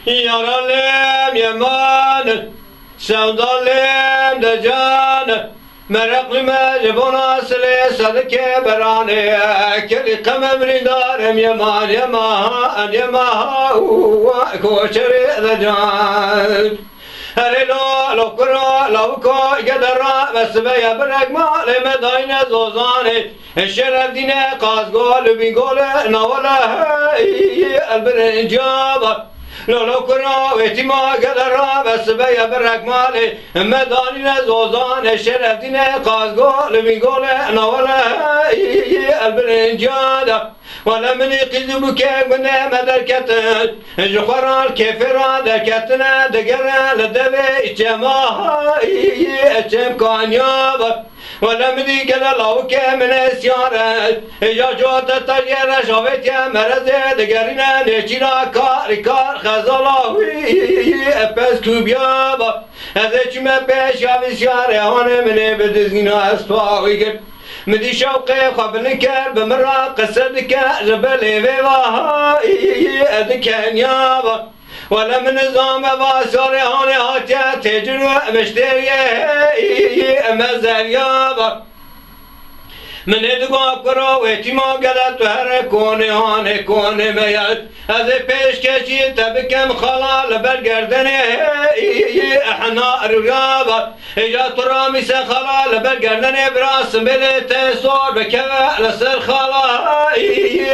Yaralım yaman, sevdalım da can. Meraklı mecbuna sile sadike berane. Keli kamemri darım yaman yaman yaman. Koçeri da can. Hello, lokro, lavko, gedera, vesbeye bırakma, leme dayne zozane. Şeref dine, kazgol, bingole, navala, elbirincaba. Lokro, vetima, gedera, vesbeye bırakma, leme dayne zozane. Şeref dine, kazgol, bingole, navala, elbirincaba. ولا من يقذب كيف ما دركتن جخران كفرا دركتنا دقرا لدبي جماها اتم كانيابا ولا من يقل الله من اسيارة يا جوات التجير شوفت يا مرزي دقرنا نجينا كار خزالا ابس كوبيابا هذا جمع بيش يا بسيارة هانا من بدزينا اسفاوي مدي شوقي قبل كر بمرة قصدك جبل وها ادك نيابا ولا من نظام باسوري هوني هاتيا تجرو مشتري مزريابا من ادقا قرا ويتما قلت هر كوني هاني كوني ميت هذا پیش کشی تبکم خلال برگردنه احنا رقابا اجا ترامی سه خلال برگردنه براس بله تسور بکوه لسر خلال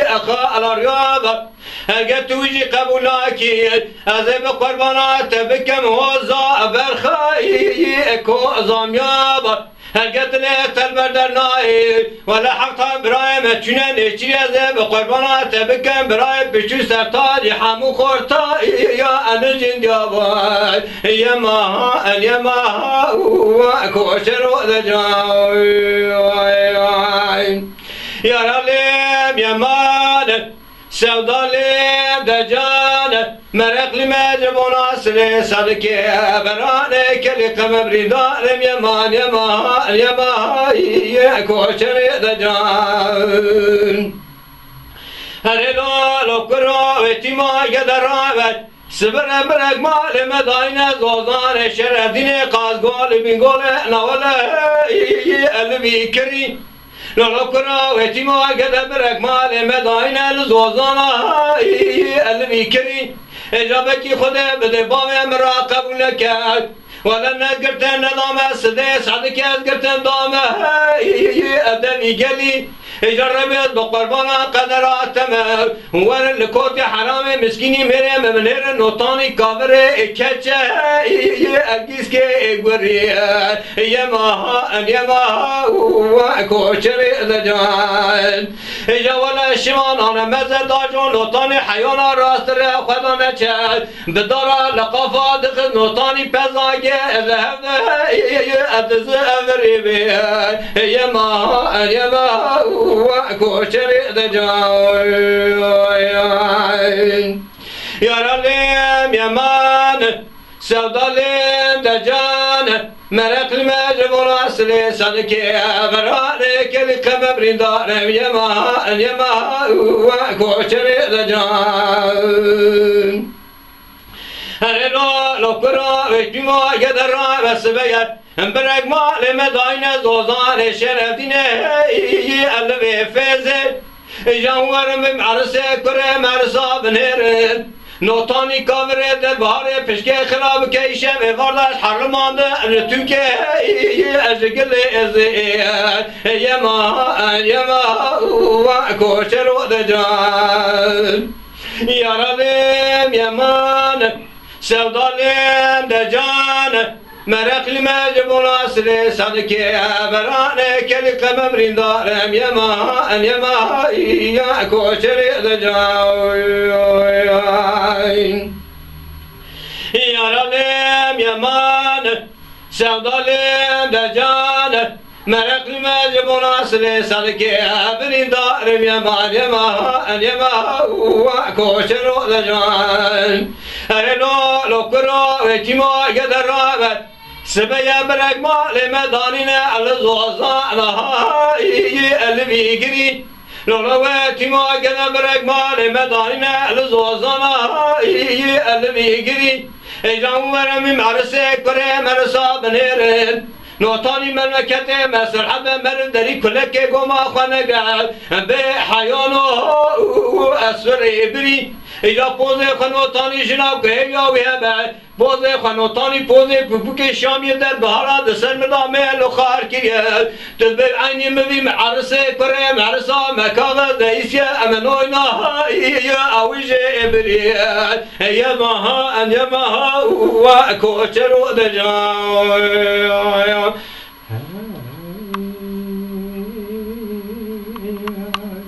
اخا الرقابا هرگه توجی قبولاکی هذا بقربانات تبکم هوزا برخای اکو زامیابا هرگت لیت البردر نایی ولا حقا برایم چنن اچریزه بقربانات بکن برایم بچو سرتاج حمو خورتا یا انجین دیابای یما کوشر و دجای یارالیم یمان sevdalım da can meraklı mecbun asli sadike berane keli kamebri darım yaman yaman yaman koçeri da can herelo lokro etima gedaravet sıbıra bırak malime dayne zozan şerefdine kazgol bingole navale elbi kiri لوكرا ويتيما قد برك مال مداين الزوزانا البيكري اجابكي خده بده بامي مراقب لك ولا نقرتن نظام السديس عدك قرتن دامه ادمي قلي جربت بقربانا قدرات تمام هو الكوت حرامي مسكيني مريم من هير نوطاني كافر كتشا اجيس كي غوري يما كوشري دجان اجا ولا شمان انا مزه داجون نوطاني حيونا راستر خدا نچل بدارا لقافا دخل نوطاني پزاگه ذهب ادز افري بي يما کوچری دجای یارالیم یمان sevdalım da can meraklı mecbur asli sadike berane keli kamebrin darem yema koçeri da can herelo lokro ekima gedera vesbeyet برق مال مداين زوزان شرف دينه الوي فيزه جانور من عرسه كره مرسا بنهرن نوتاني كامره درباره پشکه خراب کیشم وارداش حرمان ده ترکه ازگل ازه یما کوشر و دجان یارالیم یمان sevdalım da can meraklı mecbun asli sadike berane keli kamemrin darem yema koçeri da can yaralım yaman sevdalım da can meraklı mecbun asli sadike berin darem yema koçeri da can herelo lokro etima gederavet سبيا برك مال مدانينا على زوزانا البيجري لولواتي ما قنا برق مال مداننا لزوزانا البيقري اجام ورمي معرسك بري مرسا بنيرن نوتاني مملكته مسر حد مرد داري كلك قوما خانقال بحيانو اسر ابري اجا پوزه خانوتانی جناب که یا ویبه پوزه خانوتانی پوزه پوک شامی در بهارا دسر مدامه لخار کریه تبه عینی مبی معرسه کره معرسا مکاغ دیسیه امنوینا یا اویج ابریه یماها ان یماها و کوچرو دجا